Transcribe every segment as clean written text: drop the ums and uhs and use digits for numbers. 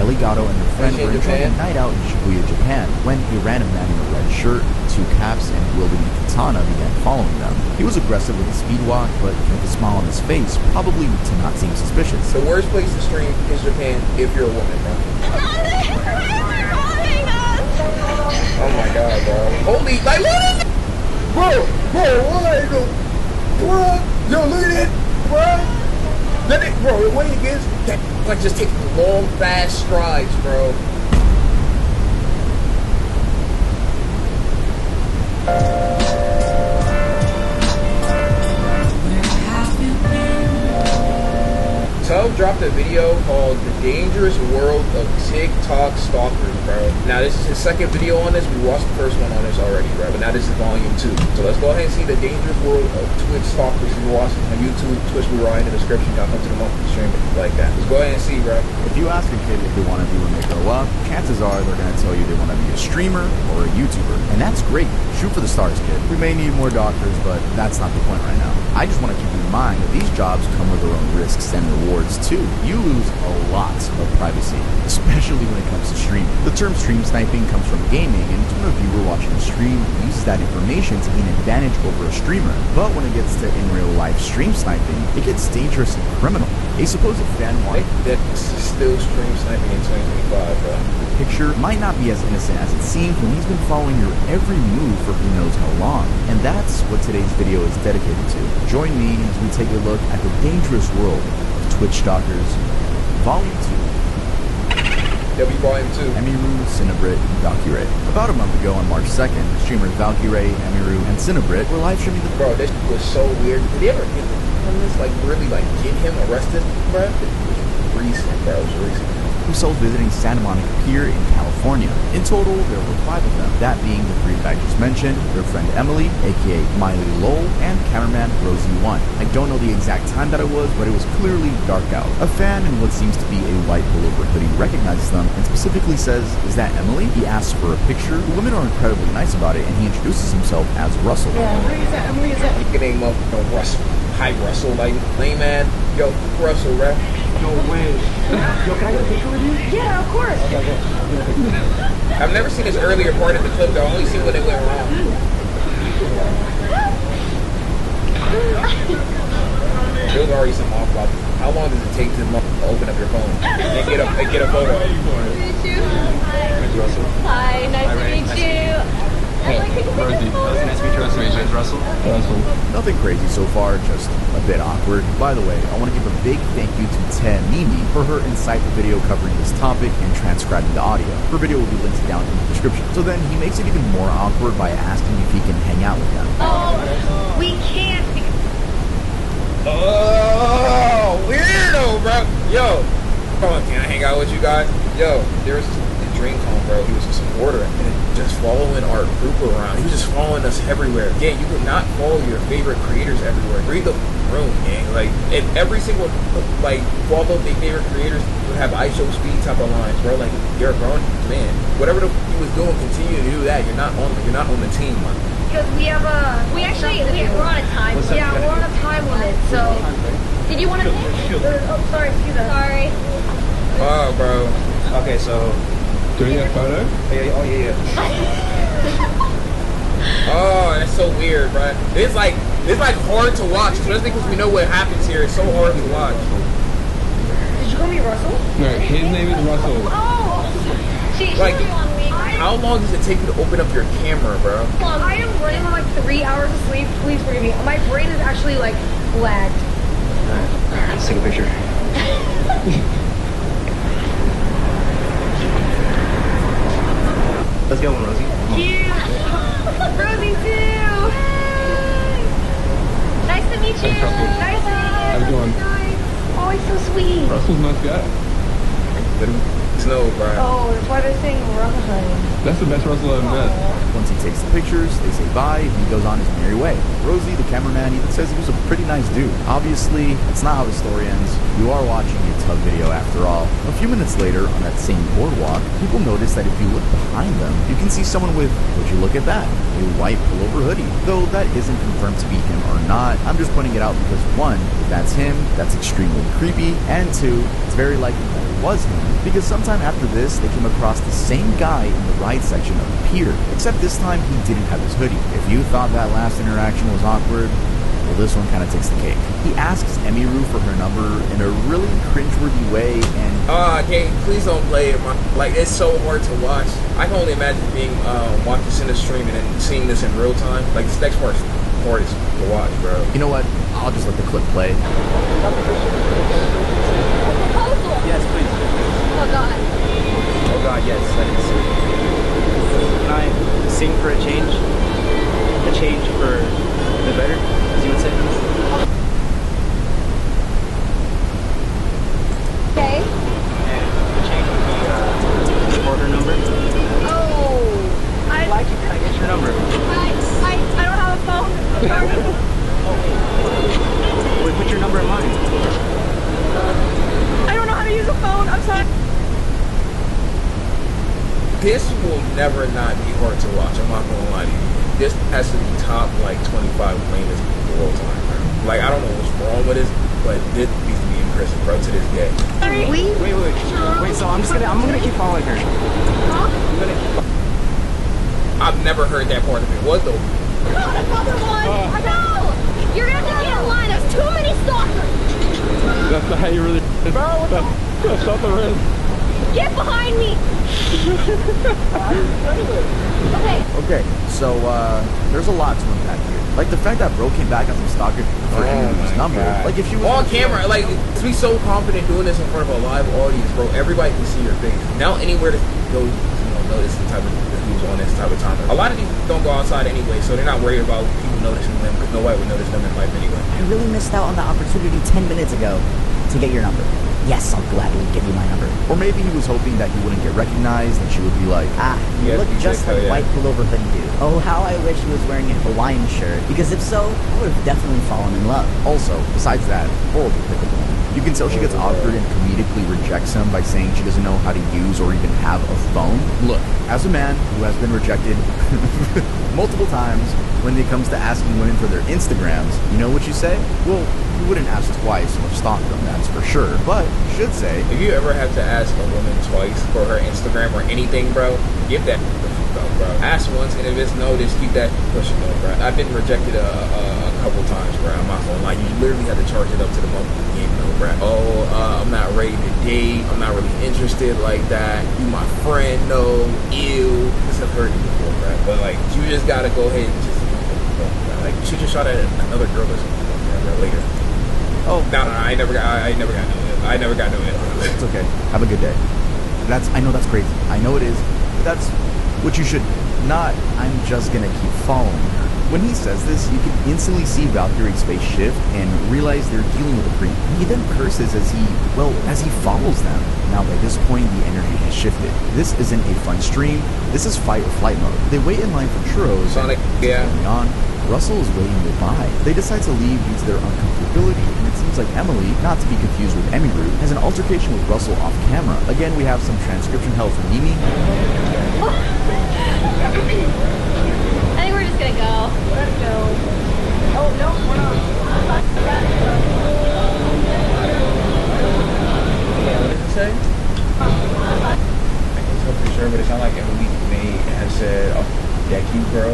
Legato and her friend were enjoying a night out in Shibuya, Japan, when a random man in a red shirt, 2 caps, and wielding a katana began following them. He was aggressive with a speed walk, but with a smile on his face, probably to not seem suspicious. The worst place to stream is Japan if you're a woman, bro. Oh my god, bro. Holy, like, look at it! Bro, what? Bro, yo, look at it, bro. Bro, the way he gets, like, just taking long, fast strides, bro. Tub dropped a video called The Dangerous World of TikTok Stalkers, bro. Now, this is his second video on this. We watched the first one on this already, bro. But now this is volume 2. So let's go ahead and see The Dangerous World of Twitch Stalkers. If you're watching on YouTube, Twitch, we're right in the description. Y'all come to the monthly stream if you like that. Let's go ahead and see, bro. If you ask a kid what they want to be when they grow up, chances are they're going to tell you they want to be a streamer or a YouTuber. And that's great. Shoot for the stars, kid. We may need more doctors, but that's not the point right now. I just want to keep in mind that these jobs come with their own risks and rewards too. You lose a lot of privacy, especially when it comes to streaming. The term stream sniping comes from gaming, and when a viewer watching a stream uses that information to gain advantage over a streamer. But when it gets to in real life stream sniping, it gets dangerous and criminal. A supposed fan wanted that's still stream sniping in 2025, bro. The picture might not be as innocent as it seems when he's been following your every move for who knows how long. And that's what today's video is dedicated to. Join me as we take a look at the dangerous world of Twitch Stalkers, Volume 2. Volume 2. Emiru, Cinebrit, and Valkyrae. About a month ago on March 2nd, streamers Valkyrae, Emiru, and Cinebrit were live streaming the— Bro, this was so weird. Did they ever get from this, like, really, like, get him arrested, bro? It was recent, bro. It was recent. Who sold visiting Santa Monica Pier in California. In total, there were 5 of them, that being the 3 I just mentioned, their friend Emily, aka Miley Lowell, and cameraman Rosie 1. I don't know the exact time that it was, but it was clearly dark out. A fan in what seems to be a white pullover hoodie recognizes them and specifically says, "Is that Emily?" He asks for a picture. The women are incredibly nice about it, and he introduces himself as Russell. Yeah, is that Emily? Is that you can name up, Russell? Hi, Russell, like, lame man. Yo, Russell, right? No way. Yo, can I get a picture with you? Yeah, of course. Okay. I've never seen this earlier part of the clip, though. I only seen when it went wrong. There's already some off about how long does it take to open up your phone and get a photo? Nice to meet you. Russell. Hi, nice to meet you. Rosie. Nice to meet you. Nice to meet you. Russell. Russell. Nothing crazy so far, just a bit awkward. By the way, I want to give a big thank you to Mimi for her insightful video covering this topic and transcribing the audio. Her video will be linked down in the description. So then he makes it even more awkward by asking if he can hang out with them. Oh, we can't. Oh, weirdo, bro. Yo, come on, can I hang out with you guys? Yo, there's a dream home, bro. He was a supporter and just following our group around. He was just following us everywhere. Yeah, you could not follow your favorite creators everywhere. Read the room, gang. Like, and every single, like, follow their favorite creators would have I show speed type of lines, bro. Like, you're a grown man. Whatever he was doing, continue to do that. You're not on the team, man. Because we're on a time. Yeah, we're on a time limit. So, did you want to? Oh, sorry, excuse us. Sorry. Oh, bro. Okay, so. Doing a photo? Yeah. Oh, that's so weird, bro. It's like hard to watch, especially because we know what happens here. It's so hard to watch. Did you call me Russell? No, his name is Russell. Oh, she like, on me. How long does it take you to open up your camera, bro? I am running on like 3 hours of sleep. Please forgive me. My brain is actually like lagged. Alright, let's take a picture. Let's go, Rosie. Cute. Rosie too. Nice to meet you. Nice to meet you. How's it going? Oh, he's so sweet. Russell's a nice guy. Snow, bro. Oh, that's why they're saying Russell. That's the best Russell I've met. Once he takes the pictures, they say bye, and he goes on his merry way. Rosie, the cameraman, even says he was a pretty nice dude. Obviously, that's not how the story ends. You are watching a tug video after all. A few minutes later, on that same boardwalk, people notice that if you look behind them, you can see someone with, would you look at that, a white pullover hoodie. Though that isn't confirmed to be him or not, I'm just pointing it out because 1, if that's him, that's extremely creepy, and 2, it's very likely that was him, because sometime after this, they came across the same guy in the ride section of the pier, except this time he didn't have his hoodie. If you thought that last interaction was awkward, well, this one kind of takes the cake. He asks Emiru for her number in a really cringeworthy way, and okay, please don't play it, man. Like, it's so hard to watch. I can only imagine being watching this in the stream and then seeing this in real time. Like, this next part is the hardest to watch, bro. you know what? I'll just let the clip play. Proposal. Yes, please. Oh God. Oh God, yes, that is. Can I sing for a change? A change for the better, as you would say? Okay. And the change would be for her number. Oh. Can I get your number? I don't have a phone. Wait, put your number in mine. I don't know how to use a phone. I'm sorry. This will never not be hard to watch. I'm not gonna lie to you. This has to be top like 25 lamest of all time, bro. Like, I don't know what's wrong with this, but this needs to be in prison, bro, to this day. Wait, so I'm gonna keep following her. I've never heard that part of it. What the? Another one. No. You're gonna have to get in line. There's too many stalkers. That's not how you really. That's not the real. Get behind me. Okay. Okay, so there's a lot to unpack here. Like the fact that bro came back on some stalker for Emiru's number. God. Like if she was On camera, like, to be so confident doing this in front of a live audience, bro, everybody can see your face. Now anywhere to go, notice the type of who's on this type of time. A lot of these don't go outside anyway, so they're not worried about people noticing them, because nobody would notice them in life anyway. I really missed out on the opportunity 10 minutes ago to get your number. Yes, I'll gladly give you my number. Or maybe he was hoping that he wouldn't get recognized and she would be like, You look just like yeah. white pullover hoodie dude. Oh, how I wish he was wearing a Hawaiian shirt, because if so, I would have definitely fallen in love. Also, besides that, horrible pickup line. You can tell she gets awkward and comedically rejects him by saying she doesn't know how to use or even have a phone. Look, as a man who has been rejected multiple times when it comes to asking women for their Instagrams, you know what you say? Well, you wouldn't ask twice or stalk them, that's for sure. But you should say, If you ever have to ask a woman twice for her Instagram or anything, bro, give that go, bro. Ask once, and if it's no, just keep that pushing though, bro. I've been rejected a couple times, bro. I'm not gonna lie. You literally have to charge it up to the moment of the game, though, bro. Oh, I'm not ready to date. I'm not really interested like that. You my friend, no. Ew. This I've heard it before, bro. But like, you just gotta go ahead and just, like, shoot your shot at another girl or something, bro, later. oh, No, I never got no it. it's okay. Have a good day. I know that's crazy. I know it is. But that's what you should not. I'm just gonna keep following her. When he says this, you can instantly see Valkyrie's face shift and realize they're dealing with a creep. He then curses as he follows them. Now by this point, the energy has shifted. This isn't a fun stream. This is fight or flight mode. They wait in line for churros. Sonic, and yeah. what's going on? Russell is waiting nearby. They decide to leave due to their uncomfortability, and it seems like Emily, not to be confused with Emiru, has an altercation with Russell off camera. Again, we have some transcription help from Mimi. I think we're just gonna go. Let's go. Oh no, we're not. What does it say? I can't tell for sure, but it sounds like Emily may have said, "Oh, deck you, bro."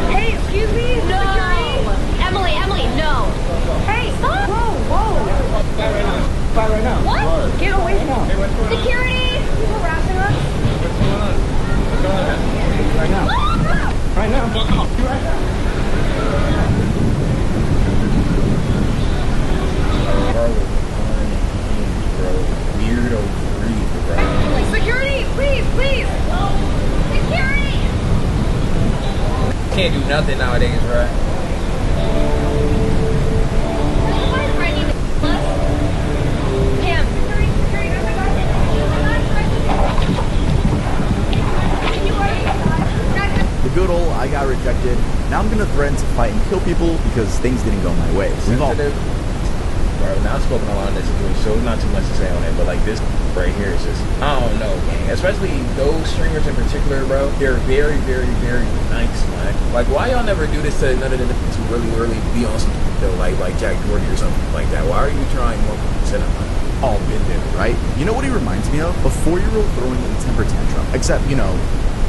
Hey, excuse me? No. Security? Emily, no. Hey, stop. Whoa. Fight right now. What? Get away from us. Security! You harassing us? What's going on? What's going on? Right now. Right now. Bro, weirdo freak, bro. Security, please. Security! Can't do nothing nowadays, right? The good old I got rejected. Now I'm gonna threaten to fight and kill people because things didn't go my way. We've all Sensitive. bro. Now I've spoken a lot on this situation, so it's not too much to say on it. But like this right here is just, I don't know, man. Especially those streamers in particular, bro. They're very, very, very nice, man. Like, why y'all never do this to none of the niggas who really be on some though, like Jack Doherty or something like that? Why are you trying more cinema? All been there, right? You know what he reminds me of? A 4-year-old throwing a temper tantrum. Except, you know,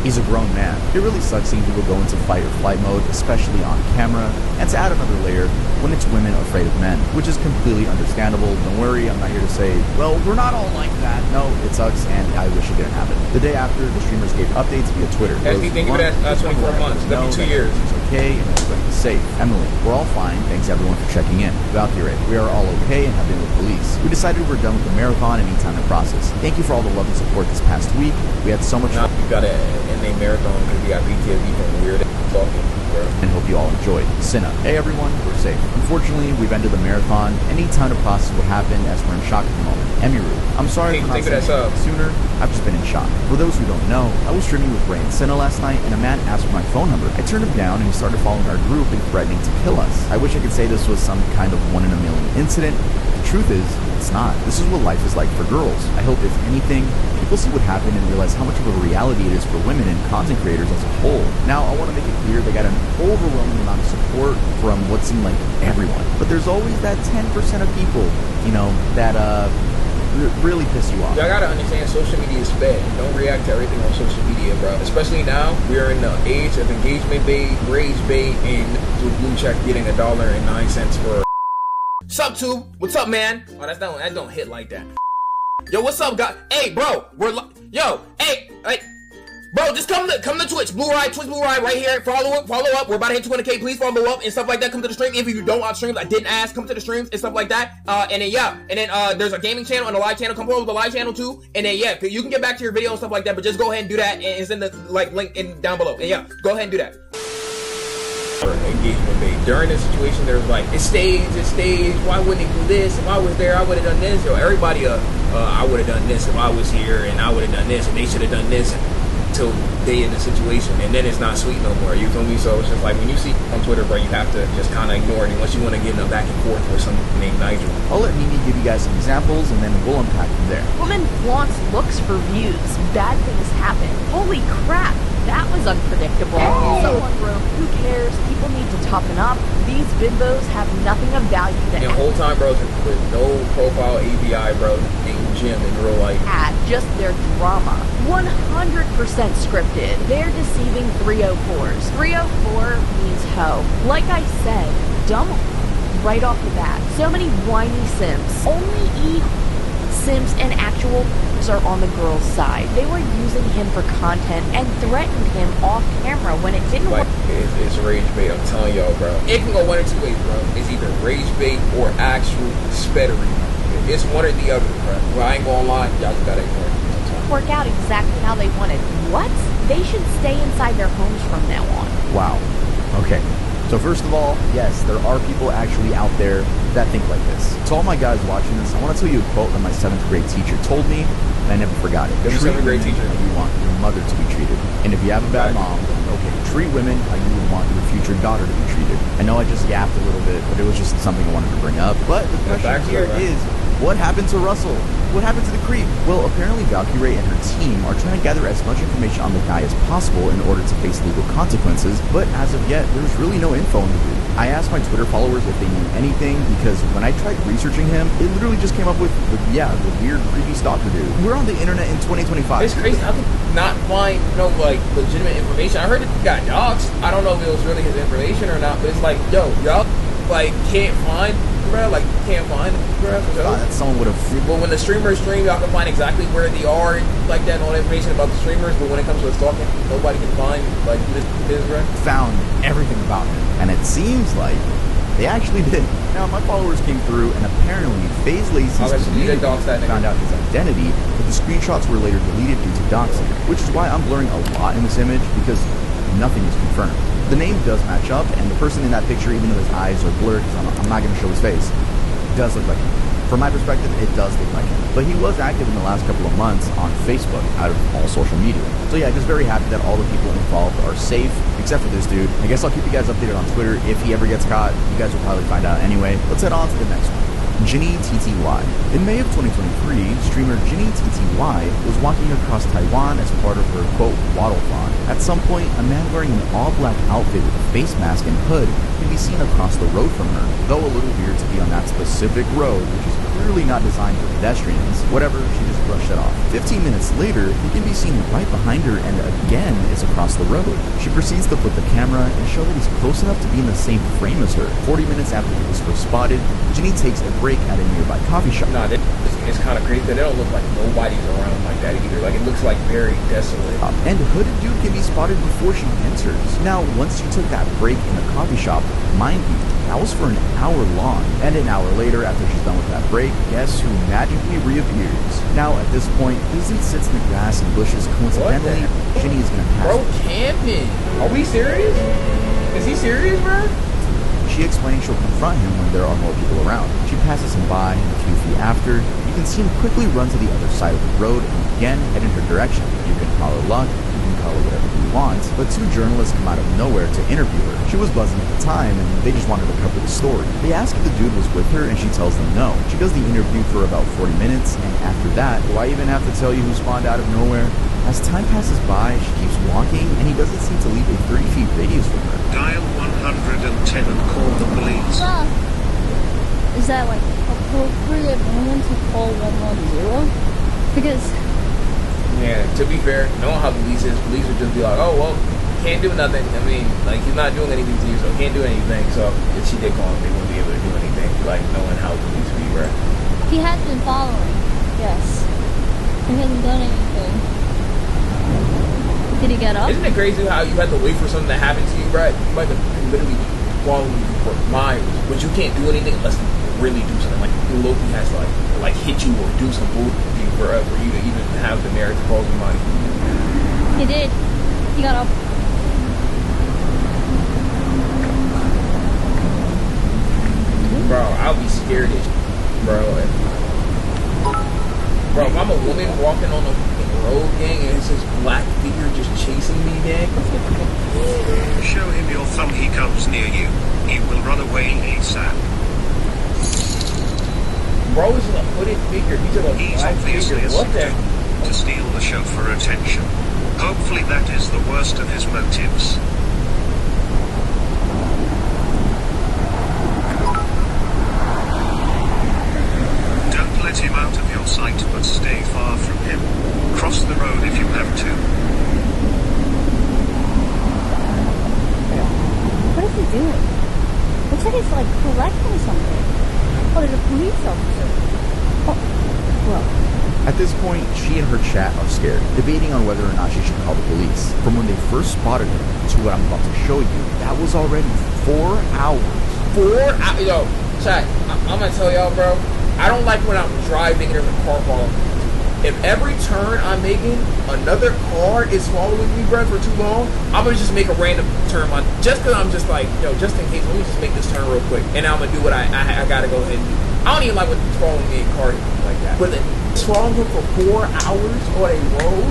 he's a grown man. It really sucks seeing people go into fight or flight mode, especially on camera. And to add another layer, when it's women afraid of men, which is completely understandable. Don't worry, I'm not here to say, well, we're not all like that. No, it sucks, and I wish it didn't happen. The day after, the streamers gave updates via Twitter. SD, thank you for that 24 months. That'll be 2 years. He's okay, and everybody's safe. Emily, we're all fine. Thanks everyone for checking in. Valkyrie, we are all okay and have been with police. We decided we're done with the marathon and need time to process. Thank you for all the love and support this past week. We had so much fun. We got to end a marathon because we got PTSD from weird talking, bro. And hope you all enjoyed. Cinna, hey everyone, we're safe. Unfortunately, we've ended the marathon and need time to process what happened as we're in shock at the moment. Emiru, I'm sorry for not saying it sooner. I've just been in shock. For those who don't know, I was streaming with Ray and Cinna last night, and a man asked for my phone number. I turned him down, and he started following our group and threatening to kill us. I wish I could say this was some kind of 1 in a million incident. The truth is, it's not. This is what life is like for girls. I hope, if anything, people see what happened and realize how much of a reality it is for women and content creators as a whole. Now, I want to make it clear they got an overwhelming amount of support from what seemed like everyone. But there's always that 10% of people, you know, that really piss you off. Y'all gotta understand, social media is fed. Don't react to everything on social media, bro. Especially now, we're in the age of engagement bait, rage bait, and with blue check getting $1.09 for. Sup, tube? What's up, man? Oh, that don't hit like that. Yo, what's up, guys? Hey, bro, hey. Bro, just come to Twitch, Twitch Blue Ride right here. Follow up. We're about to hit 200K. Please follow up and stuff like that. Come to the stream. If you don't watch streams, I didn't ask. Come to the streams and stuff like that. And then there's a gaming channel and a live channel. Come follow the live channel too. And then you can get back to your video and stuff like that. But just go ahead and do that, and it's in the link down below. And go ahead and do that. Engagement bait. During this situation, there's like, it's staged. Why wouldn't he do this? If I was there, I would have done this. Yo, everybody, I would have done this if I was here, and I would have done this, and they should have done this. Until they in the situation, and then it's not sweet no more. You feel me? So it's just like when you see on Twitter, bro, you have to just kind of ignore it unless you want to get in a back and forth with someone named Nigel. I'll let Mimi give you guys some examples, and then we'll unpack from there. Woman flaunts looks for views. Bad things happen. Holy crap, that was unpredictable. Someone wrote, who cares? People need to toughen up. These bimbos have nothing of value to the whole time, bro, with no profile API, bro, named Jim in real life. Add just their drama. 100% scripted. They're deceiving 304s. 304 means hoe. Like I said, dumb right off the bat. So many whiny sims. Only sims and actual are on the girl's side. They were using him for content and threatened him off camera when it didn't work. It's rage bait, I'm telling y'all, bro. It can go one or two ways, bro. It's either rage bait or actual spettery. It's one or the other, bro. Well, I ain't gonna lie, y'all just gotta ignore it. Work out exactly how they wanted. What? They should stay inside their homes from now on. Wow. Okay. So first of all, yes, there are people actually out there that think like this. To all my guys watching this, I want to tell you a quote that my 7th grade teacher told me, and I never forgot it. Treat 7th grade teacher how you want your mother to be treated. And if you have a bad mom, okay, treat women how you would want your future daughter to be treated. I know I just yapped a little bit, but it was just something I wanted to bring up. But the question here is, what happened to Russell? What happened to the creep? Well, apparently Valkyrie and her team are trying to gather as much information on the guy as possible in order to face legal consequences, but as of yet, there's really no info on the dude. I asked my Twitter followers if they knew anything, because when I tried researching him, it literally just came up with, the weird, creepy stalker dude. We're on the internet in 2025. It's crazy. I could not find, legitimate information. I heard it got doxxed. I don't know if it was really his information or not, but it's like, yo, y'all, can't find, bro, bro. That someone would have. But when the streamers stream, y'all can find exactly where they are and like that, and all the information about the streamers. But when it comes to stalking, nobody can find who this is, bro. Found everything about him, and it seems like they actually did. Now my followers came through, and apparently FaZe Lacy's community found out his identity, but the screenshots were later deleted due to doxing, which is why I'm blurring a lot in this image, because nothing is confirmed. The name does match up, and the person in that picture, even though his eyes are blurred, because I'm not going to show his face, does look like him. From my perspective, it does look like him. But he was active in the last couple of months on Facebook, out of all social media. So yeah, just very happy that all the people involved are safe, except for this dude. I guess I'll keep you guys updated on Twitter. If he ever gets caught, you guys will probably find out anyway. Let's head on to the next one. Ginny TTY. In May of 2023, streamer Ginny TTY was walking across Taiwan as part of her, quote, waddle-thon. At some point, a man wearing an all-black outfit with a face mask and hood can be seen across the road from her, though a little weird to be on that specific road, which is clearly not designed for pedestrians. Whatever, she just brushed it off. 15 minutes later, he can be seen right behind her and again is across the road. She proceeds to flip the camera and show that he's close enough to be in the same frame as her. 40 minutes after he was first spotted, Ginny takes a break at a nearby coffee shop. Nah, it's kind of crazy that they don't look like nobody's around like that either. Like, it looks like very desolate. And hooded dude can be spotted before she enters. Now, once she took that break in the coffee shop, mind you, that was for an hour long. And an hour later, after she's done with that break, guess who magically reappears? Now, at this point, this dude sits in the grass and bushes. Coincidentally, Ginny is gonna pass. Bro, camping. Are we serious? Is he serious, bro? She explains she'll confront him when there are more people around. She passes him by, and a few feet after, you can see him quickly run to the other side of the road and again head in her direction. You can call her luck, you can call her whatever you want, but two journalists come out of nowhere to interview her. She was buzzing at the time, and they just wanted to cover the story. They ask if the dude was with her, and she tells them no. She does the interview for about 40 minutes, and after that, do I even have to tell you who spawned out of nowhere? As time passes by, she keeps walking, and he doesn't seem to leave a 30-feet radius from her. Dial 110 and call the police. Is that like appropriate moment to call 110? Because Yeah, to be fair, knowing how police is, police would just be like, oh, well, can't do nothing. I mean, like, he's not doing anything to you, so can't do anything. So if she did call him, they wouldn't be able to do anything. Like, knowing how police be, right? he has been following. Yes. He hasn't done anything. Did he get up? Isn't it crazy how you have to wait for something to happen to you, right? You might have literally following you for miles, but you can't do anything unless you really do something. Like, Loki has to like hit you or do some bull for you to even have the merit to call somebody. He did. He got up. Bro, I'll be scared as bro. Bro, if I'm a woman walking on the road, gang, and it's this black figure just chasing me, gang. Show him your thumb, he comes near you. He will run away ASAP. Bro is a hooded figure. He's a He's black obviously figure. a What the? to steal the show for attention. Hopefully that is the worst of his motives. Don't let him out of your sight, but stay far from him. Cross the road if you have to. What is he doing? Looks like he's like collecting something. Oh, there's a police officer. Oh, well. At this point, she and her chat are scared, debating on whether or not she should call the police. From when they first spotted her to what I'm about to show you, that was already 4 hours. 4 hours? Yo, chat, I'm gonna tell y'all, bro. I don't like when I'm driving and there's a car following me. If every turn I'm making, another car is following me, bro, for too long, I'm gonna just make a random turn on. Just because I'm just like, yo, just in case, let me just make this turn real quick. And I'm gonna do what I gotta go ahead and do. I don't even like when it's following me in cars like that. But it's following me for 4 hours on a road,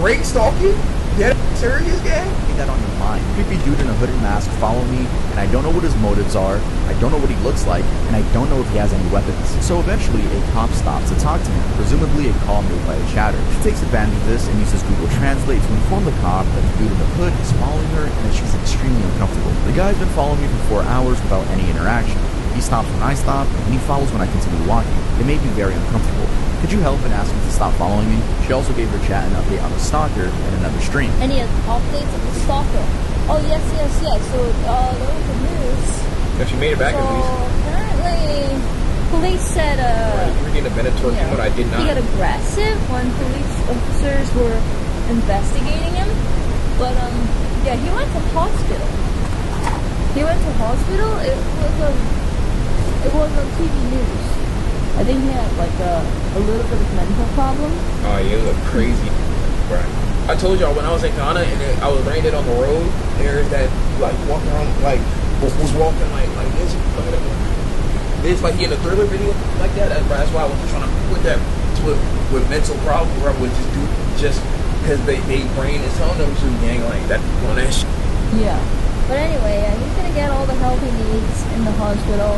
rate stalking? Dead serious, gang? Keep that on your mind. Creepy dude in a hooded mask follow me, and I don't know what his motives are, I don't know what he looks like, and I don't know if he has any weapons. So eventually, a cop stops to talk to him, presumably a call made by a chatter. She takes advantage of this and uses Google Translate to inform the cop that the dude in the hood is following her and that she's extremely uncomfortable. The guy's been following me for 4 hours without any interaction. He stops when I stop, and he follows when I continue walking. It made me very uncomfortable. Could you help and ask him to stop following me? She also gave her chat an update on the stalker and another stream. Any updates of the stalker? Oh, yes. So, there was the news. If she made it back So, at least. apparently, police said, You were getting a Venator you know, what I did not. he got aggressive when police officers were investigating him. But, yeah, he went to hospital. It was on TV news. I think he had like a little bit of mental problem. Oh yeah, it was crazy, bro. I told y'all when I was in Ghana and I was landed on the road, there's that like walking around like was walking like this. Look at it. It's like he in a Thriller video like that. That's why I was trying to put that with mental problems, bro. With just do just because they brain is telling them to, gang, like that on that shit. Yeah. But anyway, he's gonna get all the help he needs in the hospital.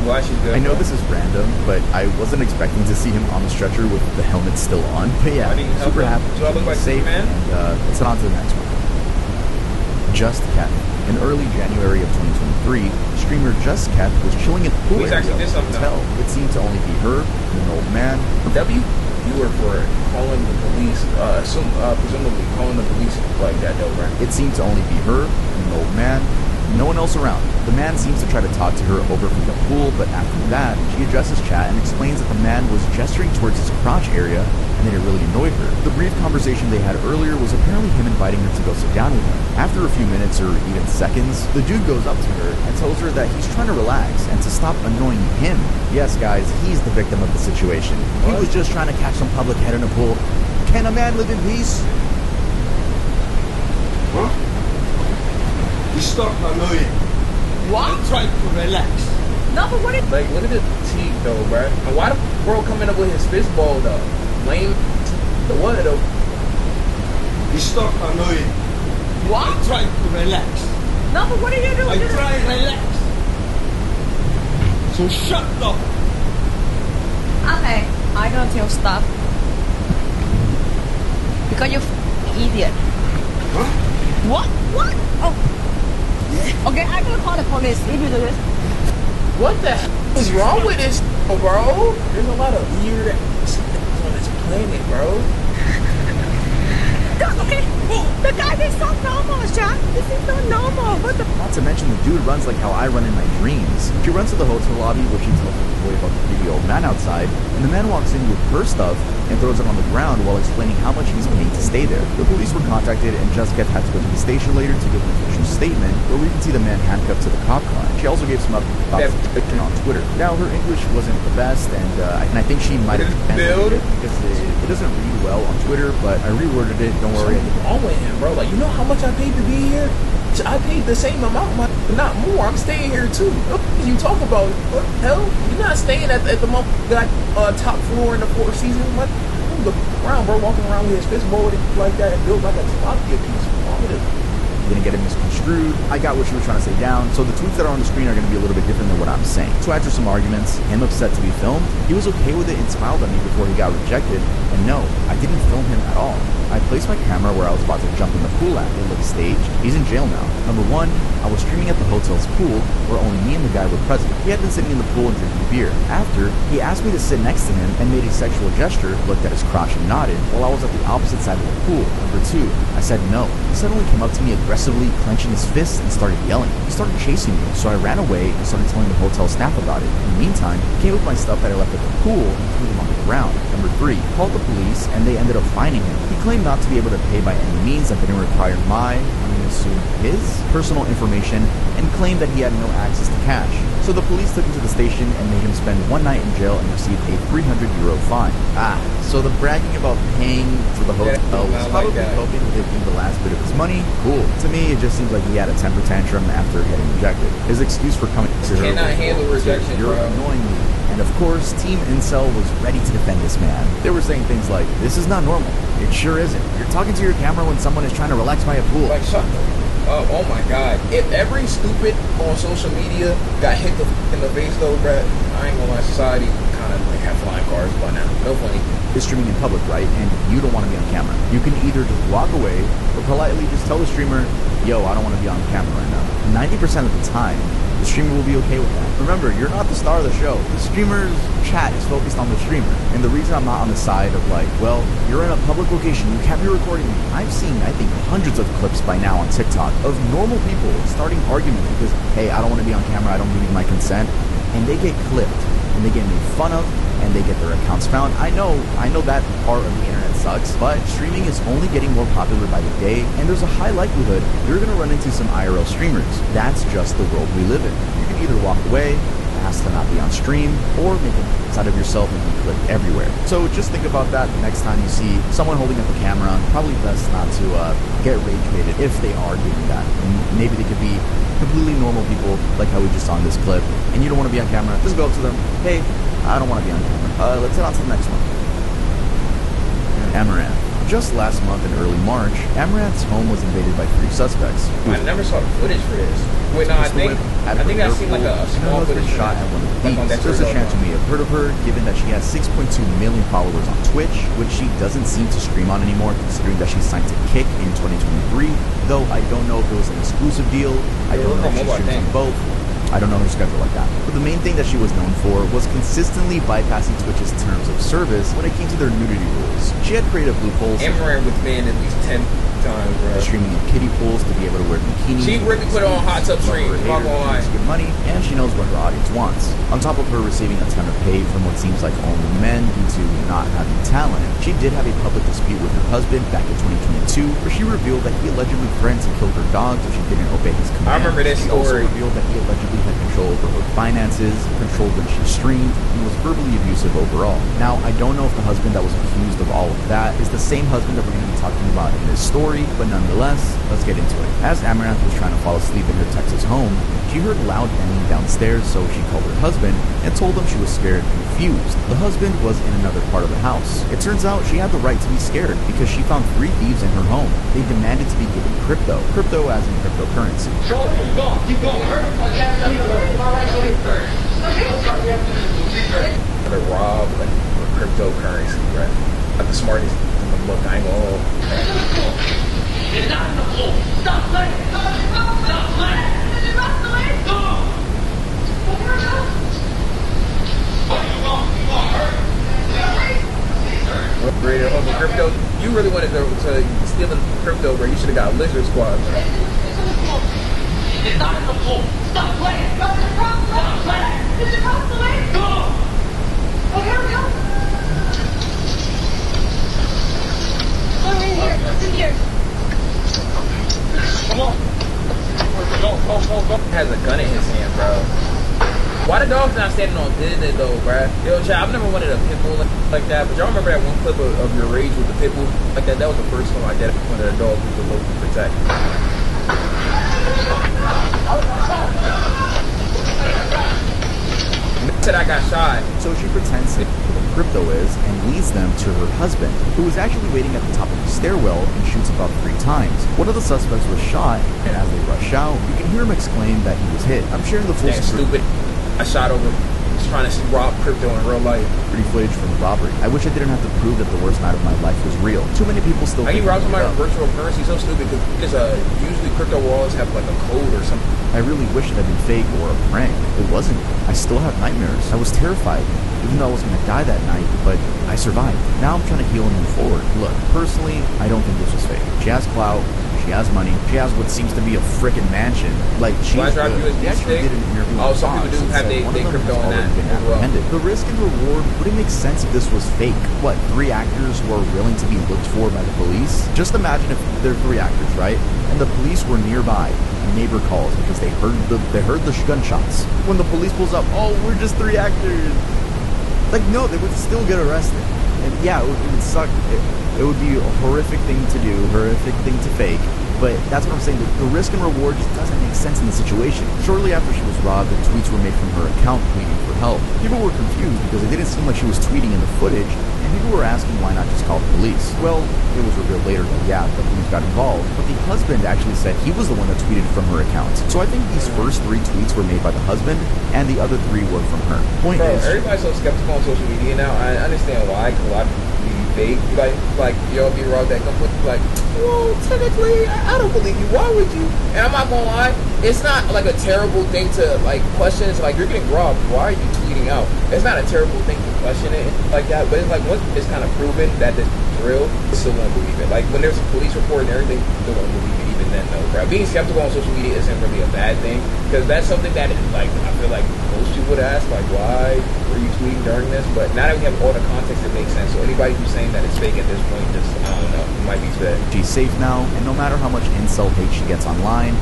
Why she's good? I know this is random, but I wasn't expecting to see him on the stretcher with the helmet still on. But yeah, Why didn't you help super him? happy. Do I look like safe, Superman? and let's head on to the next one. Just Cat. In early January of 2023, streamer Just Cat was chilling at the pool Please area actually of did the something hotel. It seemed to only be her and an old man. W viewer for calling the police, presumably calling the police like that though, right? It seemed to only be her and an old man. No one else around. The man seems to try to talk to her over from the pool, but after that, she addresses chat and explains that the man was gesturing towards his crotch area and that it really annoyed her. The brief conversation they had earlier was apparently him inviting her to go sit down with him. After a few minutes or even seconds, the dude goes up to her and tells her that he's trying to relax and to stop annoying him. Yes, guys, he's the victim of the situation. He was just trying to catch some public head in a pool. Can a man live in peace? What? You stop annoying. What? I'm trying to relax. No, but what? Like, look at the teeth though, bruh. And why the world coming up with his fist ball though? Lame. The what though? You stop annoying. What? I'm trying to relax. No, but what are you doing? I try and relax. So shut up. Okay, I don't tell stuff. Because you're idiot. Huh? What? What? Oh. Okay, I'm gonna call the police if you do this. What the hell is wrong with this, bro? There's a lot of weird on this planet, bro. Okay, the guy is so normal, Jack. This is so normal. What the? Not to mention the dude runs like how I run in my dreams. She runs to the hotel lobby where she tells the boy about the creepy old man outside, and the man walks in with her stuff and throws it on the ground while explaining how much he's paying to stay there. The police were contacted and Jessica had to go to the station later to give an official statement where we can see the man handcuffed to the cop car. She also gave some updates about the fiction on Twitter. Now, her English wasn't the best, and I think she might have translated it because it doesn't read well on Twitter, but I reworded it. Don't worry. What's wrong with him, bro? Like, you know how much I paid to be here? I paid the same amount, but not more. I'm staying here too. What you talk about? What the hell? You're not staying at the top floor in the Four Seasons. What? Look around, bro. Walking around with his fist ball like that and built like a tilapia piece. What's wrong with it? Didn't get it misconstrued. I got what she was trying to say down, so the tweets that are on the screen are going to be a little bit different than what I'm saying. So after some arguments, him upset to be filmed, he was okay with it and smiled at me before he got rejected. And no, I didn't film him at all. I placed my camera where I was about to jump in the pool at. It looked staged. He's in jail now. Number one, I was streaming at the hotel's pool where only me and the guy were present. He had been sitting in the pool and drinking beer. After, he asked me to sit next to him and made a sexual gesture, looked at his crotch and nodded while I was at the opposite side of the pool. Number two, I said no. He suddenly came up to me aggressively, clenching his fists and started yelling. He started chasing me, so I ran away and started telling the hotel staff about it. In the meantime, he came with my stuff that I left at the pool and threw them on the ground. Number three, called the police and they ended up fining him. He claimed not to be able to pay by any means that didn't require I'm going to assume his personal information, and claimed that he had no access to cash. So the police took him to the station and made him spend one night in jail and receive a €300 fine. So the bragging about paying for the hotel was probably hoping with it being the last bit of his money. Cool. To me, it just seems like he had a temper tantrum after getting rejected. His excuse for coming to her cannot handle rejection, "You're bro. annoying me." And of course, Team Incel was ready to defend this man. They were saying things like, "This is not normal. It sure isn't. You're talking to your camera when someone is trying to relax by a pool." Like, shut the oh my god. If every stupid on social media got hit in the face though, bruh, I ain't gonna lie, society kind of like have flying cars by now. No funny. Is streaming in public, right? And you don't want to be on camera. You can either just walk away or politely just tell the streamer, "Yo, I don't want to be on camera right now." 90% of the time, the streamer will be okay with that. Remember, you're not the star of the show. The streamer's chat is focused on the streamer. And the reason I'm not on the side of like, well, you're in a public location, you can't be recording me. I've seen, I think, hundreds of clips by now on TikTok of normal people starting arguments because, hey, I don't want to be on camera, I don't need my consent. And they get clipped, and they get made fun of, and they get their accounts found. I know that part of the internet sucks, but streaming is only getting more popular by the day, and there's a high likelihood you're gonna run into some IRL streamers. That's just the world we live in. You can either walk away, ask to not be on stream, or make an ass out of yourself and be clipped everywhere. So just think about that the next time you see someone holding up a camera. Probably best not to get rage baited if they are doing that. And maybe they could be completely normal people, like how we just saw in this clip, and you don't want to be on camera. Just go up to them, "Hey, I don't want to be on camera." Let's head on to the next one. Amaranth. Just last month in early March, Amaranth's home was invaded by 3 suspects. I never saw the footage for this. Wait, no, I think I seen like a small footage shot at one of the like thieves. There's a chance you may have heard of her, given that she has 6.2 million followers on Twitch, which she doesn't seem to stream on anymore, considering that she signed to Kick in 2023. Though I don't know if it was an exclusive deal. I don't know if she streams on both. I don't know her schedule like that. But the main thing that she was known for was consistently bypassing Twitch's terms of service when it came to their nudity rules. She had creative loopholes. Amaranth was banned at least 10 times, bro. Streaming in kiddie pools to be able to wear bikinis. She really put on hot tub streams, not gonna lie. To get money, and she knows what her audience wants. On top of her receiving a ton of pay from what seems like only men due to not having talent, she did have a public dispute with her husband back in 2022, where she revealed that he allegedly threatened to kill her dogs if she didn't obey his commands. I remember this she story. also revealed that he allegedly had control over her finances, controlled when she streamed, and was verbally abusive overall. Now, I don't know if the husband that was accused of all of that is the same husband that we're going to be talking about in this story, but nonetheless, let's get into it. As Amaranth was trying to fall asleep in her Texas home, she heard loud banging downstairs, so she called her husband and told him she was scared and confused. The husband was in another part of the house. It turns out she had the right to be scared because she found 3 thieves in her home. They demanded to be given crypto as in cryptocurrency. Keep going. To rob like for cryptocurrency, right? Like the smartest in the book. I ain't gonna hold. Get down in the hole. Stop playing. Stop playing. Ready to hold the crypto? You really wanted to steal the crypto, bro. You should have got a lizard squad, bro. Get down in the hole. Stop playing. Stop playing. Is it across the way? Go. Oh, here we go. Oh, right here. It's in here. Come on. Go. He has a gun in his hand, bro. Why the dog's not standing on Disney though, bro? Yo, child, I've never wanted a pit bull like that, but y'all remember that one clip of your rage with the pit bull like that? That was the first time I did it. One of the dogs was supposed to protect. Said I got shot. So she pretends to know what the crypto is and leads them to her husband, who was actually waiting at the top of the stairwell and shoots about 3 times. One of the suspects was shot, and as they rush out, you can hear him exclaim that he was hit. I'm sharing the full stupid. I shot over. He's trying to rob crypto in real life. Pretty footage from the robbery. I wish I didn't have to prove that the worst night of my life was real. Too many people still. He robs somebody with virtual currency. So stupid because usually crypto wallets have like a code or something. I really wish it had been fake or a prank. It wasn't. I still have nightmares. I was terrified, even though I was going to die that night, but I survived. Now I'm trying to heal and move forward. Look, personally, I don't think this was fake. She has clout. She has money. She has what seems to be a frickin' mansion. Like, she's good. They actually did an interview with some people do have they crypto on that as well. The risk and reward wouldn't make sense if this was fake. What, 3 actors were willing to be looked for by the police? Just imagine if they're 3 actors, right? And the police were nearby. A neighbor calls because they heard the gunshots. When the police pulls up, oh, we're just 3 actors. Like, no, they would still get arrested. And yeah, it would suck. It would be a horrific thing to do, horrific thing to fake. But that's what I'm saying. The risk and reward just doesn't make sense in the situation. Shortly after she was robbed, the tweets were made from her account pleading for help. People were confused because it didn't seem like she was tweeting in the footage, and people were asking why not just call the police. Well, it was revealed later that yeah, the police got involved, but the husband actually said he was the one that tweeted from her account. So I think these first 3 tweets were made by the husband, and the other 3 were from her. Point is, everybody's so skeptical on social media now. I understand why, because a lot of people be fake. Like y'all be robbed that company. Like, well, technically, I don't believe you. Why would you? And I'm not gonna lie, it's not like a terrible thing to like question. It's like you're getting robbed. Why are you tweeting out? It's not a terrible thing to question it like that. But it's like once it's kind of proven that this is real, you still won't believe it. Like when there's a police report and everything, you still won't believe it even then though, bro. Being skeptical on social media isn't really a bad thing because that's something that is like I feel like most people would ask like why were you tweeting during this? But now that we have all the context, it makes sense. So anybody who's saying that it's fake at this point, just I don't know, it might be fake. She's safe now, and no matter how much insult hate she gets online,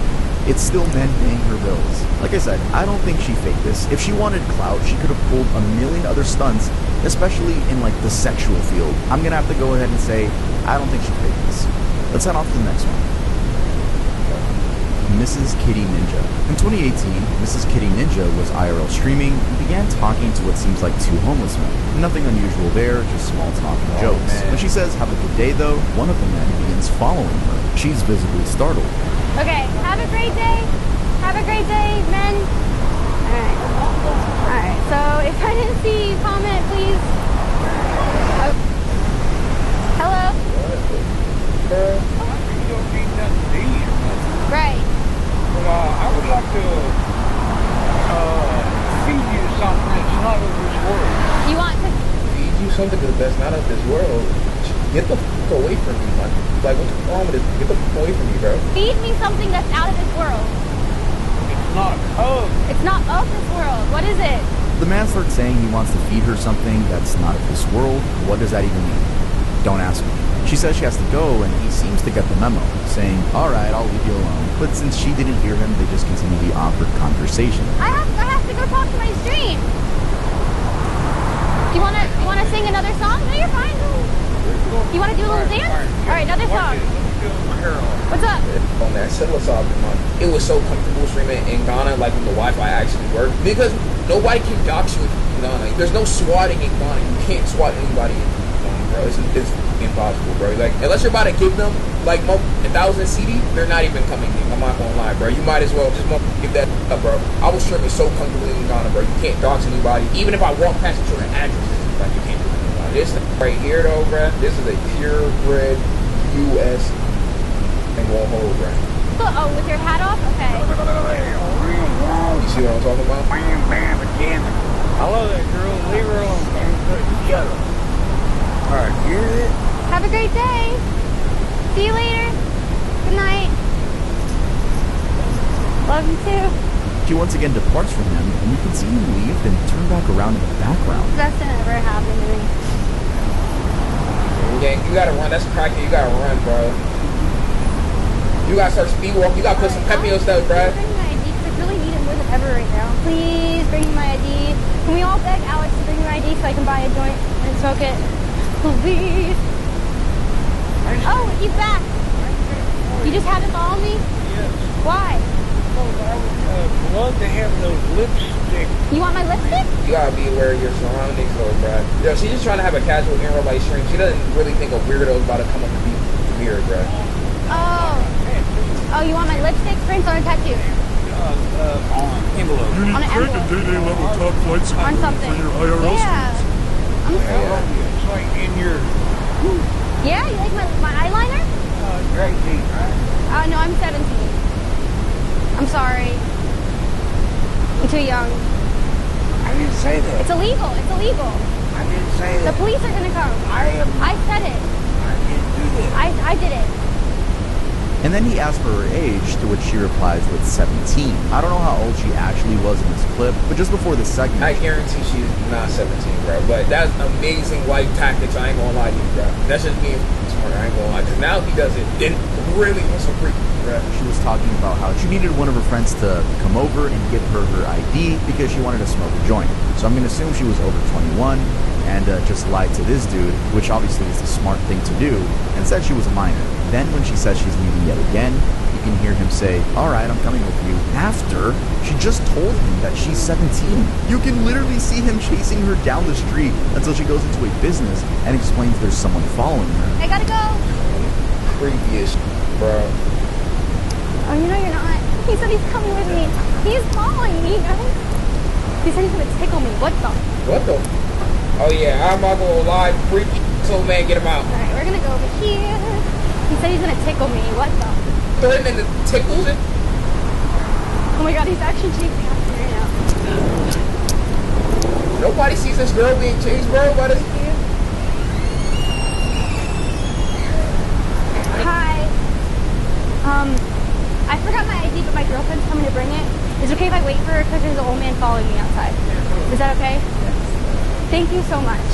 it's still men paying her bills. Like I said, I don't think she faked this. If she wanted clout, she could have pulled a million other stunts, especially in like the sexual field. I'm gonna have to go ahead and say, I don't think she faked this. Let's head off to the next one. Mrs. Kitty Ninja. In 2018, Mrs. Kitty Ninja was IRL streaming and began talking to what seems like two homeless men. Nothing unusual there, just small talk and jokes. When she says, "Have a good day," though, one of the men begins following her. She's visibly startled. Okay, have a great day. Have a great day, men. Alright. Alright, so if I didn't see you comment, please. Oh. Hello? You don't need nothing to eat or nothing. Right. But I would like to feed you something that's not of this world. You want to... Feed you something that's not of this world. Get the fuck away from me, man. Like, what's wrong with it? Get the fuck away from me, bro. Feed me something that's out of this world. It's not of. It's not of this world. What is it? The man starts saying he wants to feed her something that's not of this world. What does that even mean? Don't ask me. She says she has to go, and he seems to get the memo, saying, "Alright, I'll leave you alone." But since she didn't hear him, they just continue the awkward conversation. I have to go talk to my stream. Do you wanna sing another song? No, you're fine. You wanna do a little dance? Alright, another song. What's up? On that psilocybin, man. It was so comfortable streaming in Ghana, like when the Wi-Fi actually worked, because nobody can dox you in Ghana. There's no swatting in Ghana. You can't swat anybody in Ghana, bro. It's impossible, bro. Like, unless you're about to give them like 1,000 CD, they're not even coming in. I'm not gonna lie, bro. You might as well just give that up, bro. I was streaming so comfortably in Ghana, bro. You can't dox anybody. Even if I walk past the children addresses, like you can't do that. This right here, though, bro. This is a purebred U.S. and won't hold, bro. Oh, with your hat off? Okay. You see what I'm talking about? Bam, bam, again. I love that girl. Leave her alone. Shut up. Alright, you hear this? Have a great day. See you later. Good night. Love you too. She once again departs from him, and you can see him leave, then turn back around in the background. That's never happened to me. Yeah, you gotta run. That's cracking. You gotta run, bro. You gotta start speed walk. You gotta put some pep in your stuff, bro. Bring me my ID because I really need it more than ever right now. Please bring me my ID. Can we all beg Alex to bring me my ID so I can buy a joint and smoke it? Please. Oh, he's back. You just had to follow me? Yes. Why? Because I would love to have those lipsticks. You want my lipstick? You gotta be aware of your surroundings, though, bro. Yo, she's just trying to have a casual in-real life stream. She doesn't really think a weirdo is about to come up and be weird, bro. Oh. Oh, you want my lipstick? Prints on a tattoo. On envelope. You need On an crank a envelope. day-day level top flight On security something. for your IRL Yeah. streams. It's like in your Yeah, you like my eyeliner? great teeth, right? No, I'm 17. I'm sorry. I'm too young. I didn't say that. It's illegal. It's illegal. I didn't say The that. police are gonna come. I said it. I didn't do that. I did it. And then he asks for her age, to which she replies with 17. I don't know how old she actually was in this clip, but just before this segment... I guarantee she's not 17, bro. But that's amazing life tactics. I ain't gonna lie to you, bro. That's just being smart. I ain't gonna lie. Because now he does it. Then really wants to freak, bro. She was talking about how she needed one of her friends to come over and give her her ID because she wanted to smoke a joint. So I'm going to assume she was over 21 and just lied to this dude, which obviously is the smart thing to do, and said she was a minor. Then when she says she's leaving yet again, you can hear him say, "Alright, I'm coming with you," after she just told him that she's 17. You can literally see him chasing her down the street until she goes into a business and explains there's someone following her. I gotta go. Creepy as bro. Oh, you know you're not. He said he's coming with me. He's following me, guys. He said he's gonna tickle me. What the? What the? Oh yeah, I'm not gonna lie. Freaky. So man, get him out. Alright, we're gonna go over here. He said he's gonna tickle me. What the? Threatening to tickle it? Oh my god, he's actually chasing after me now. Nobody sees this girl being chased, bro. By this. Hi. I forgot my ID, but my girlfriend's coming to bring it. Is it okay if I wait for her because there's an old man following me outside? Is that okay? Yes. Thank you so much.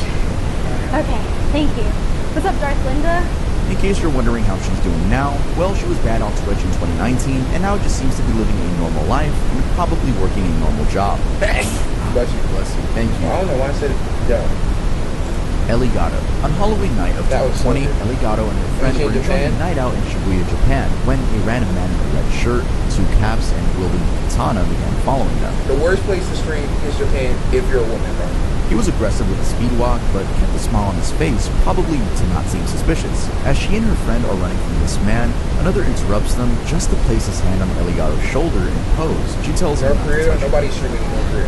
Okay, thank you. What's up, Darth Linda? In case you're wondering how she's doing now, well, she was banned on Twitch in 2019, and now just seems to be living a normal life and probably working a normal job. Bless you. Bless you. Thank you. I don't know why I said it. Yeah. Elgato. On Halloween night of That was 2020, so good. Elgato and her friend Was he were in enjoying a Japan? night out in Shibuya, Japan, when a random man in a red shirt, 2 caps, and wielding a katana began following them. The worst place to stream is Japan if you're a woman, bro. He was aggressive with a speed walk, but kept a smile on his face, probably to not seem suspicious. As she and her friend are running from this man, another interrupts them just to place his hand on Elgato's shoulder and pose. She tells him North not to Korea, touch her. nobody's streaming in North Korea.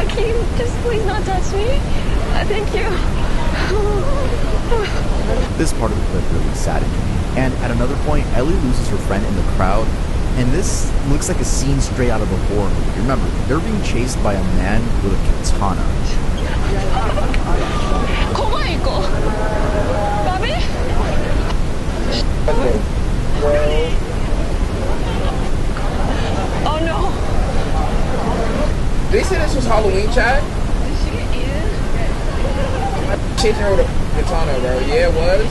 Can you just please not touch me? Thank you. This part of the clip really saddened me. And at another point, Ellie loses her friend in the crowd, and this looks like a scene straight out of a horror movie. Remember, they're being chased by a man with a katana. Oh no. They said this was Halloween, Chad? Chasing her with a katana, bro. Yeah, it was.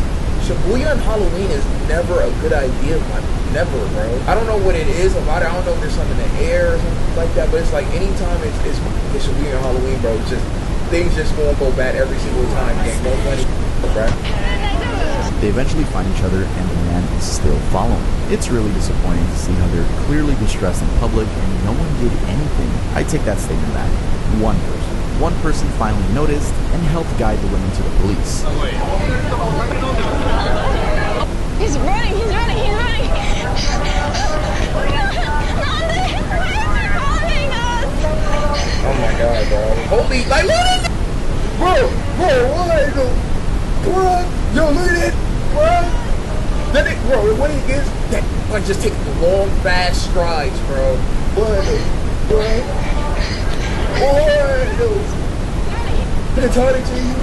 Shibuya on Halloween is never a good idea, man. Never, bro. I don't know what it is about it. I don't know if there's something in the air or something like that, but it's like anytime it's Shibuya on Halloween, bro, it's just things just won't go bad every single time. Gang, no funny, bro. They eventually find each other, and the man is still following. It's really disappointing to see how they're clearly distressed in public, and no one did anything. I take that statement back. One person finally noticed and helped guide the women to the police. He's running. Oh my god, bro. Holy, like, what is it? Bro, what? Yo, look at it, bro. Then it, bro, what it is, that one just taking long, fast strides, bro. What, bro? What? Did it tell it to you?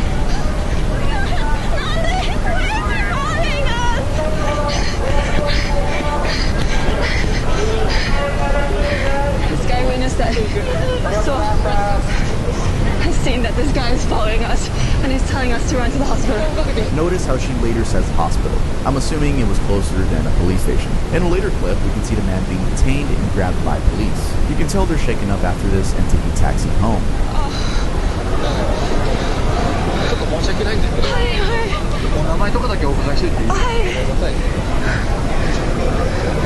This guy witnessed that. So has seen that this guy is following us and he's telling us to run to the hospital. Notice how she later says hospital. I'm assuming it was closer than a police station. In a later clip, we can see the man being detained and grabbed by police. You can tell they're shaken up after this and taking a taxi home.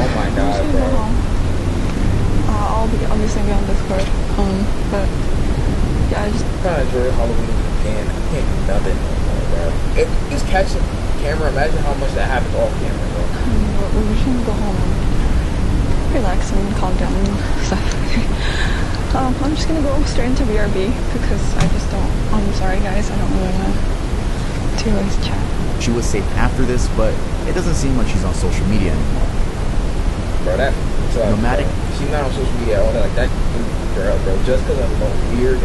Oh my god, bro. I'll be obviously be on Discord. But yeah, I just kind of enjoy Halloween in Japan. I can't do nothing no more, bro. If you just catch the camera, imagine how much that happens off camera, bro. we're just gonna go home and relax and calm down and stuff. I'm just gonna go straight into BRB because I just don't. I'm sorry, guys. I don't really want to waste chat. She was safe after this, but it doesn't seem like she's on social media anymore. Bro, that sucks, Nomadic. bro. She's not on social media, all that, like that girl, bro. Just because of the weird,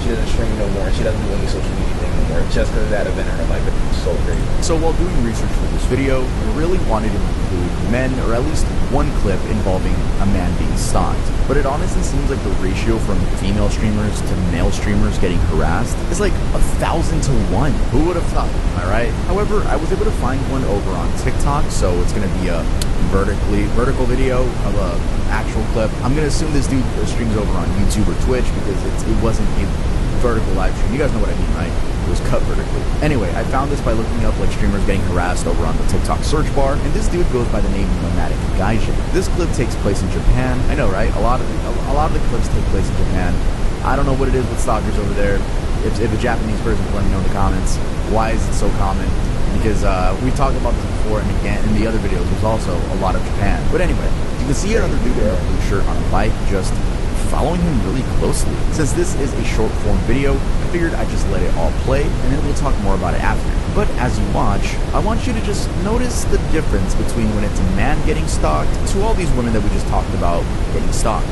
she doesn't stream no more. She doesn't do any social media thing no more. Just because of that event in her life, it's so crazy. So while doing research for this video, I really wanted to include men, or at least one clip involving a man being stalked. But it honestly seems like the ratio from female streamers to male streamers getting harassed is like 1,000 to 1. Who would have thought? Am I right? However, I was able to find one over on TikTok, so it's gonna be a vertical video of a actual clip. I'm gonna assume this dude streams over on YouTube or Twitch because it wasn't a vertical live stream. You guys know what I mean, right? It was cut vertically. Anyway, I found this by looking up like streamers getting harassed over on the TikTok search bar, and this dude goes by the name Nomadic Gaijin. This clip takes place in Japan. I know, right? A lot of the clips take place in Japan. I don't know what it is with stalkers over there. If a Japanese person can let me know in the comments, why is it so common? Because we talked about this before, and again in the other videos, there's also a lot of Japan. But anyway, you can see another dude in a blue shirt on a bike just following him really closely. Since this is a short form video, I figured I'd just let it all play, and then we'll talk more about it after. But as you watch, I want you to just notice the difference between when it's a man getting stalked to all these women that we just talked about getting stalked.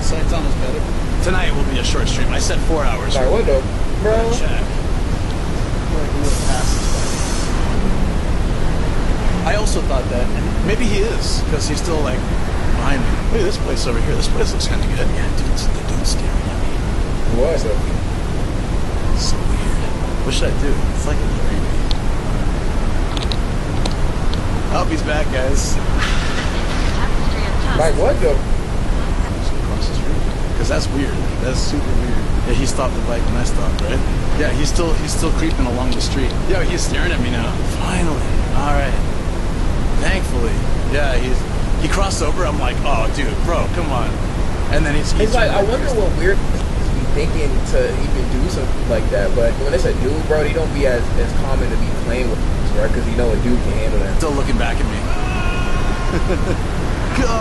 Sight's almost better. Tonight will be a short stream. I said 4 hours. Sorry, what though, bro? Chat. I also thought that, and maybe he is, because he's still like behind me. Look at this place over here. This place looks kind of good. Yeah, dude, the dude's staring at me. What is that? So weird. What should I do? It's like a creepy. Oh, he's back, guys. Like what though? Across the street. Because that's weird. That's super weird. Yeah, he stopped the bike and I stopped, right? Yeah, he's still creeping along the street. Yeah, he's staring at me now. Finally. All right. Thankfully. Yeah, he crossed over. I'm like, oh, dude, bro, come on. And then he's like, I wonder what weird he's be thinking to even do something like that. But when it's a dude, bro, he don't be as common to be playing with, right? Because you know a dude can handle that. Still looking back at me. Go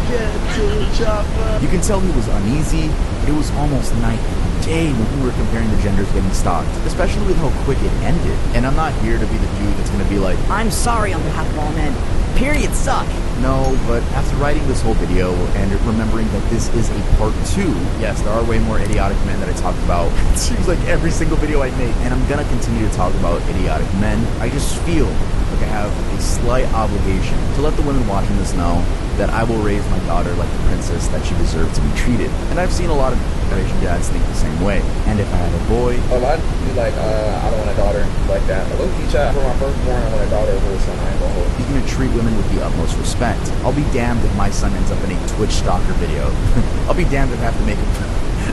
get to the chopper. You can tell he was uneasy. It was almost night and day when we were comparing the genders getting stalked, especially with how quick it ended. And I'm not here to be the dude that's gonna be like, I'm sorry on behalf of all men. Periods suck. no, but after writing this whole video and remembering that this is a part 2, yes, there are way more idiotic men that I talked about. It seems like every single video I make, and I'm gonna continue to talk about idiotic men. I just feel like I have a slight obligation to let the women watching this know that I will raise my daughter like the princess that she deserves to be treated. And I've seen a lot of generation dads think the same way. And if I had a boy, a lot be like, I don't want a daughter like that. A low key child, for my firstborn, I want a daughter over a son. I ain't gonna hold. he's gonna treat women with the utmost respect. I'll be damned if my son ends up in a Twitch stalker video. I'll be damned if I have to make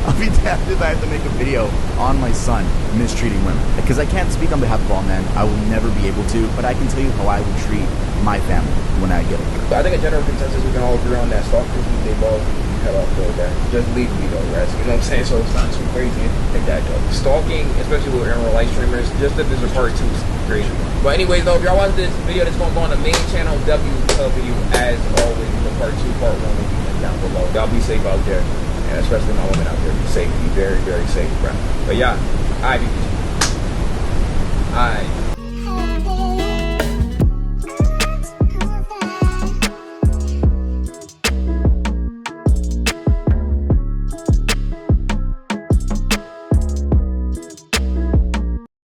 I'll be damned if I have to make a video on my son mistreating women. Because I can't speak on behalf of all men. I will never be able to, but I can tell you how I would treat my family when I get older. I think a general consensus we can all agree on that stalkers, they both cut off though, that just legally though, right? You know what I'm saying? So it's not too crazy like that though. Stalking, especially with real life streamers, just if there's a part 2 is crazy. But anyways though, if y'all watch this video, that's gonna go on the main channel WW as always. The part 2, part 1 will be linked down below. Y'all be safe out there. And especially my women out there, be safe, be very, very safe, bro. But yeah, alright,